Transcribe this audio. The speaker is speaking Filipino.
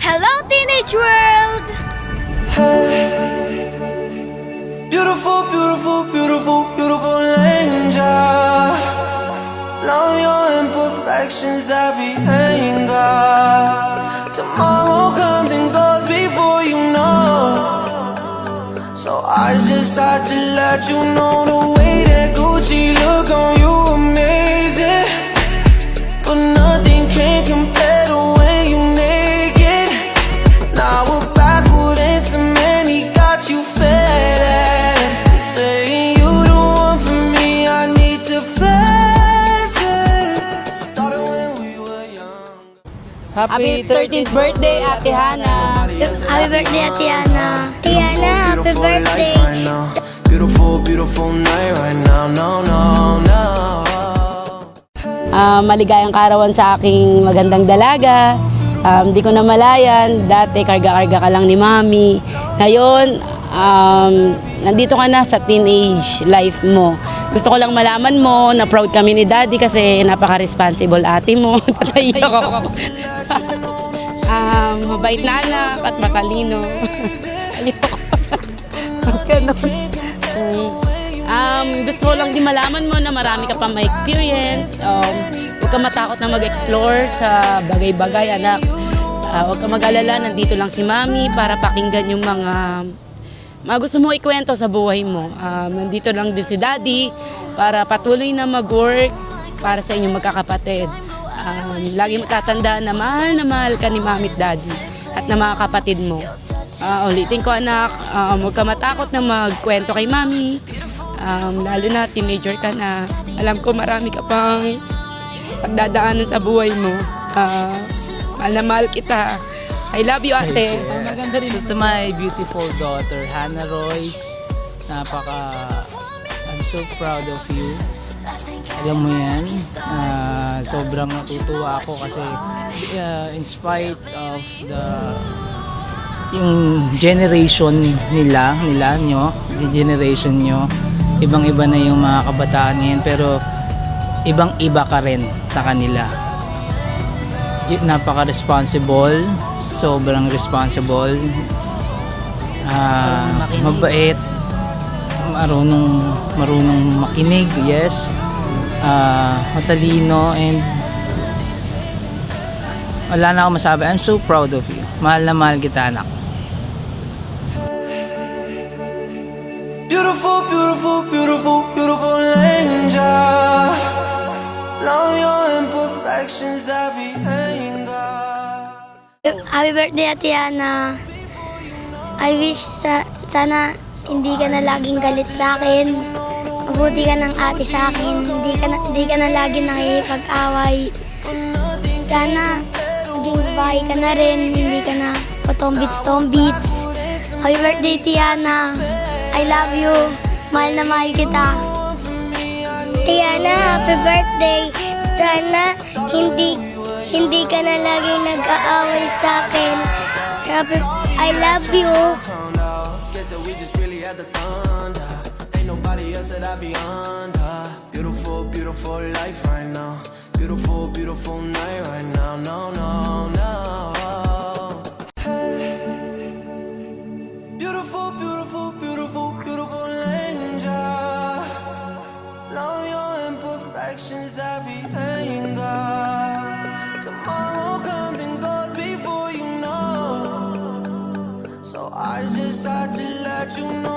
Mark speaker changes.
Speaker 1: Hello, Teenage World!
Speaker 2: Hey, beautiful, beautiful, beautiful, beautiful angel. Love your imperfections, every anger. Tomorrow comes and goes before you know. So I just had to let you know the way that Gucci look on you amazing. But nothing can compare to when you naked. Now we're backward into many, got you fed. Saying you the one for me, I need to flex it. Started when we were young.
Speaker 3: Happy 13th birthday, Ate Hana!
Speaker 4: Happy birthday, Tiana. Tiana, happy birthday.
Speaker 2: Beautiful, beautiful night right now. No, no, no.
Speaker 3: Maligayang karawan sa aking magandang dalaga. Di ko na malayan, dati karga-karga ka lang ni Mami. Ngayon, nandito ka na sa teenage life mo. Gusto ko lang malaman mo na proud kami ni Daddy kasi napaka-responsible ate mo. Tataiyak ako. Mabait na anak at matalino. Ayoko. Ganun. Gusto ko lang din malaman mo na marami ka pa ma-experience. Huwag ka matakot na mag-explore sa bagay-bagay, anak. Huwag ka mag-alala, nandito lang si Mami para pakinggan yung mga gusto mo ikwento sa buhay mo. Nandito lang din si Daddy para patuloy na mag-work para sa inyong magkakapatid. Lagi mo tatandaan na mahal ka ni Mami at Daddy at na mga kapatid mo. Ulitin ko, anak, huwag ka matakot na magkwento kay Mami. Lalo na teenager ka na. Alam ko marami ka pang pagdadaanan sa buhay mo. Mahal na mahal kita. I love you, ate.
Speaker 5: Maganda rin. So to my beautiful daughter, Hannah Royce, I'm so proud of you. Alam mo yan, sobrang natutuwa ako kasi in spite of yung generation nyo, ibang-iba na yung mga kabataan ngayon, pero ibang-iba ka rin sa kanila. Napaka-responsible, sobrang responsible, mabait, marunong makinig, yes, matalino, and wala na akong masabi. I'm so proud of you. Mahal na mahal kita, anak.
Speaker 2: Beautiful, beautiful, beautiful, beautiful angel. Love your imperfections, every anger.
Speaker 4: Happy birthday, Tiana. I wish sana hindi ka na laging galit sa akin. Mabuti ka ng ate sa akin. Hindi ka na lagi nakikipag-away. Sana maging babae ka na rin. Hindi ka na patombits. Happy birthday, Tiana. I love you. Mahal na mahal kita. Tiana, happy birthday. Sana hindi ka na laging nag-aaway sa akin. I love you.
Speaker 2: Ain't nobody else that I be under. Beautiful, beautiful life right now. Beautiful, beautiful night right now. No, no, no. Hey, beautiful, beautiful, beautiful, beautiful angel. Love your imperfections, every anger. Tomorrow comes and goes before you know. So I just had to let you know.